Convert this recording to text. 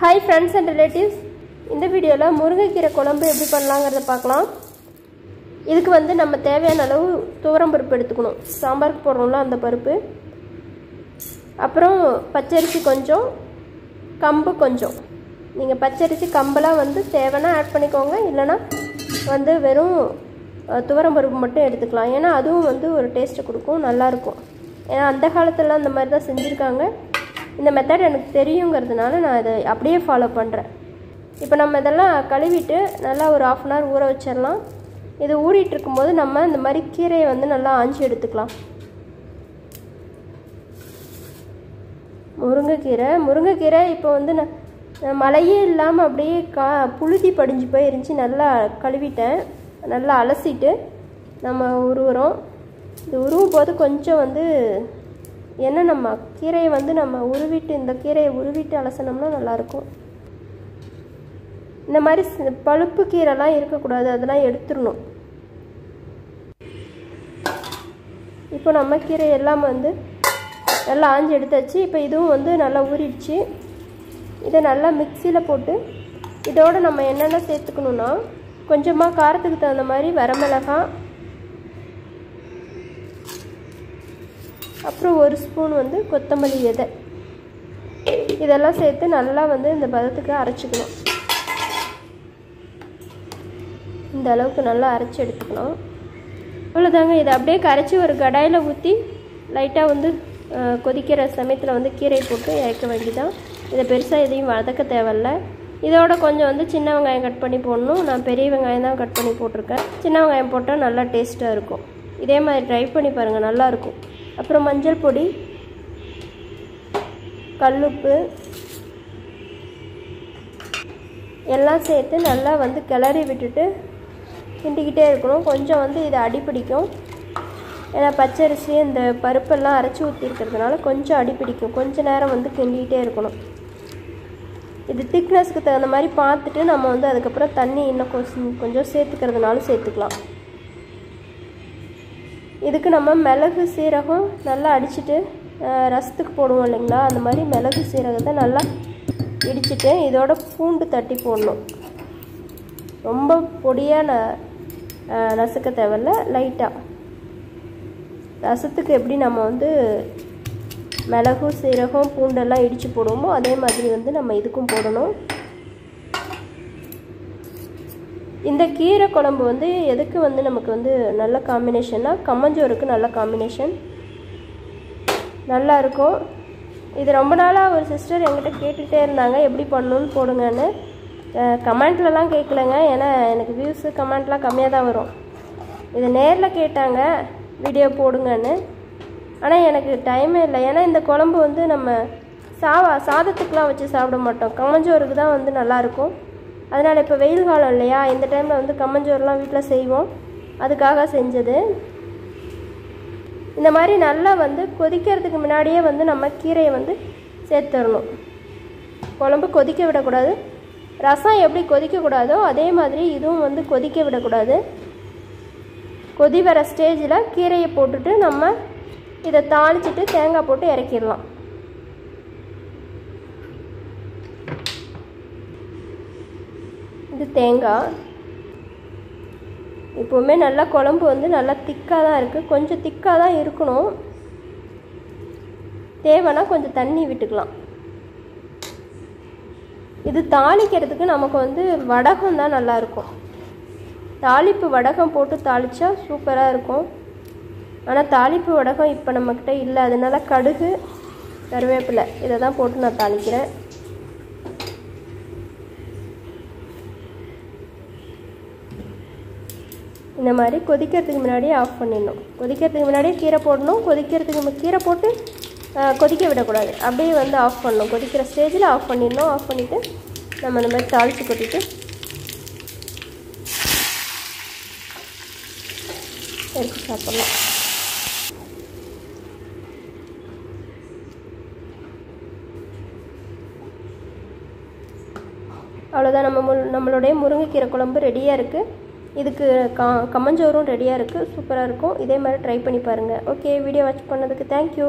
Hi friends and relatives, இந்த வீடியோல முருங்கைக்கீரை குழம்பு எப்படி பண்ணலாம்ங்கறத பார்க்கலாம். இதுக்கு வந்து நம்ம தேவையான அளவு துவரம் பருப்பு எடுத்துக்கணும். சாம்பாருக்கு போடுறோம்ல அந்த பருப்பு. அப்புறம் பச்சரிசி கொஞ்சம், கம்பு கொஞ்சம். நீங்க பச்சரிசி கம்பெல்லாம் வந்து தேவைனா ஆட் பண்ணிக்கோங்க. இல்லனா வந்து வெறும் துவரம் பருப்பு மட்டும் எடுத்துக்கலாம். ஏனா அதுவும் வந்து ஒரு டேஸ்ட் கொடுக்கும், நல்லா இருக்கும். ஏனா அந்த காலத்துல அந்த மாதிரி தான் செஞ்சிருக்காங்க. இந்த மெத்தட் எனக்கு தெரியும்ங்கிறதுனால நான் இதை அப்படியே ஃபாலோ பண்ணுறேன். இப்போ நம்ம இதெல்லாம் கழுவிட்டு நல்லா ஒரு 1/2 hour ஊற வச்சிடலாம். இது ஊறிட்டு இருக்கும்போது நம்ம இந்த மாதிரி கீரையை வந்து நல்லா ஆஞ்சி எடுத்துக்கலாம். முருங்கைக்கீரை இப்போ வந்து மழையே இல்லாமல் அப்படியே புழுதி படிஞ்சு போய் இருந்துச்சு. நல்லா கழுவிட்டேன், நல்லா அலசிட்டு நம்ம உருவுறோம். இது உருவும் போது கொஞ்சம் வந்து ஏன்னா நம்ம கீரையை வந்து நம்ம இந்த கீரையை உருவிட்டு அலசனோம்னா நல்லாயிருக்கும். இந்த மாதிரி பழுப்பு கீரைலாம் இருக்கக்கூடாது, அதெல்லாம் எடுத்துடணும். இப்போ நம்ம கீரை எல்லாம் வந்து நல்லா ஆஞ்சி எடுத்தாச்சு. இப்போ இதுவும் வந்து நல்லா ஊறிடுச்சு. இதை நல்லா மிக்சியில் போட்டு இதோடு நம்ம என்னென்ன சேர்த்துக்கணுன்னா கொஞ்சமாக காரத்துக்கு தகுந்த மாதிரி வரமிளகாய், அப்புறம் 1 ஸ்பூன் வந்து கொத்தமல்லி விதை, இதெல்லாம் சேர்த்து நல்லா வந்து இந்த பதத்துக்கு அரைச்சிக்கணும். இந்த அளவுக்கு நல்லா அரைச்சி எடுத்துக்கணும். அவ்வளோதாங்க. இதை அப்படியே கரைச்சி ஒரு கடாயில் ஊற்றி லைட்டாக வந்து கொதிக்கிற சமயத்தில் வந்து கீரையை போட்டு இறக்க வேண்டிதான். இதை பெருசாக எதையும் வதக்க தேவையில்ல. இதோட கொஞ்சம் வந்து சின்ன வெங்காயம் கட் பண்ணி போடணும். நான் பெரிய வெங்காயம் தான் கட் பண்ணி போட்டிருக்கேன். சின்ன வெங்காயம் போட்டால் நல்லா டேஸ்ட்டாக இருக்கும். இதே மாதிரி ட்ரை பண்ணி பாருங்கள், நல்லாயிருக்கும். அப்புறம் மஞ்சள் பொடி, கல்லுப்பு எல்லாம் சேர்த்து நல்லா வந்து கிளறி விட்டுட்டு கிண்டிக்கிட்டே இருக்கணும். கொஞ்சம் வந்து இது அடிப்பிடிக்கும். ஏன்னா பச்சரிசி இந்த பருப்பெல்லாம் அரைச்சி ஊற்றிருக்கிறதுனால கொஞ்சம் அடிப்பிடிக்கும். கொஞ்சம் நேரம் வந்து கிண்டிக்கிட்டே இருக்கணும். இது திக்னஸ்க்கு தகுந்த மாதிரி பார்த்துட்டு நம்ம வந்து அதுக்கப்புறம் தண்ணி இன்னும் கொஞ்சம் சேர்த்துக்கிறதுனால சேர்த்துக்கலாம். இதுக்கு நம்ம மிளகு சீரகம் நல்லா அடிச்சுட்டு ரசத்துக்கு போடுவோம் இல்லைங்களா, அந்த மாதிரி மிளகு சீரகத்தை நல்லா இடிச்சுட்டு இதோட பூண்டு தட்டி போடணும். ரொம்ப பொடியாக நசுக்க தேவையில்ல, லைட்டாக. ரசத்துக்கு எப்படி நம்ம வந்து மிளகு சீரகம் பூண்டெல்லாம் இடித்து போடுவோமோ அதே மாதிரி வந்து நம்ம இதுக்கும் போடணும். இந்த கீரை குழம்பு வந்து எதுக்கு வந்து நமக்கு வந்து நல்ல காம்பினேஷன்னா கம்மஞ்சோறுக்கு நல்ல காம்பினேஷன், நல்லா இருக்கும். இது ரொம்ப நாளாக ஒரு சிஸ்டர் என்கிட்ட கேட்டுகிட்டே இருந்தாங்க எப்படி பண்ணணும்னு போடுங்கன்னு. கமெண்ட்லலாம் கேட்கலங்க, ஏன்னா எனக்கு வியூஸு கமெண்ட்லாம் கம்மியாக தான் வரும். இது நேரில் கேட்டாங்க வீடியோ போடுங்கன்னு. ஆனால் எனக்கு டைமே இல்லை. ஏன்னா இந்த குழம்பு வந்து நம்ம சாதத்துக்கெலாம் வச்சு சாப்பிட மாட்டோம், கம்மஞ்சோறுக்கு தான் வந்து நல்லாயிருக்கும். அதனால் இப்போ வெயில் காலம் இல்லையா, இந்த டைமில் வந்து கம்மஞ்சோறுலாம் வீட்டில் செய்வோம், அதுக்காக செஞ்சது. இந்த மாதிரி நல்லா வந்து கொதிக்கிறதுக்கு முன்னாடியே வந்து நம்ம கீரையை வந்து சேர்த்துடணும். குழம்பு கொதிக்க விடக்கூடாது. ரசம் எப்படி கொதிக்கக்கூடாதோ அதே மாதிரி இதுவும் வந்து கொதிக்க விடக்கூடாது. கொதி வர ஸ்டேஜில் கீரையை போட்டுட்டு நம்ம இதை தாளிச்சிட்டு தேங்காய் போட்டு இறக்கிடலாம். இது தேங்காய். இப்போவுமே நல்லா குழம்பு வந்து நல்லா திக்காக தான் இருக்குது, கொஞ்சம் திக்காக தான் இருக்கணும். தேவைன்னா கொஞ்சம் தண்ணி விட்டுக்கலாம். இது தாளிக்கிறதுக்கு நமக்கு வந்து வடகம் தான் நல்லாயிருக்கும். தாளிப்பு வடகம் போட்டு தாளித்தா சூப்பராக இருக்கும். ஆனால் தாளிப்பு வடகம் இப்போ நம்மக்கிட்ட இல்லை, அதனால கடுகு கருவேப்பிலை இதை தான் போட்டு நான் தாளிக்கிறேன். இந்த மாதிரி கொதிக்கிறதுக்கு முன்னாடியே ஆஃப் பண்ணிடணும். கொதிக்கிறதுக்கு முன்னாடியே கீரை போடணும். கீரை போட்டு கொதிக்க விடக்கூடாது, அப்படியே வந்து ஆஃப் பண்ணணும். கொதிக்கிற ஸ்டேஜில் ஆஃப் பண்ணிடணும். ஆஃப் பண்ணிவிட்டு நம்ம இந்த மாதிரி தாளித்து கொட்டிட்டு எடுத்து சாப்பிட்லாம். அவ்வளோதான், நம்மளுடைய முருங்கைக்கீரை குழம்பு ரெடியாக இருக்குது. இதுக்கு கம்மஞ்சோறும் ரெடியாக இருக்குது, சூப்பராக இருக்கும். இதே மாதிரி ட்ரை பண்ணி பாருங்கள். ஓகே, வீடியோ வாட்ச் பண்ணதுக்கு தேங்க்யூ.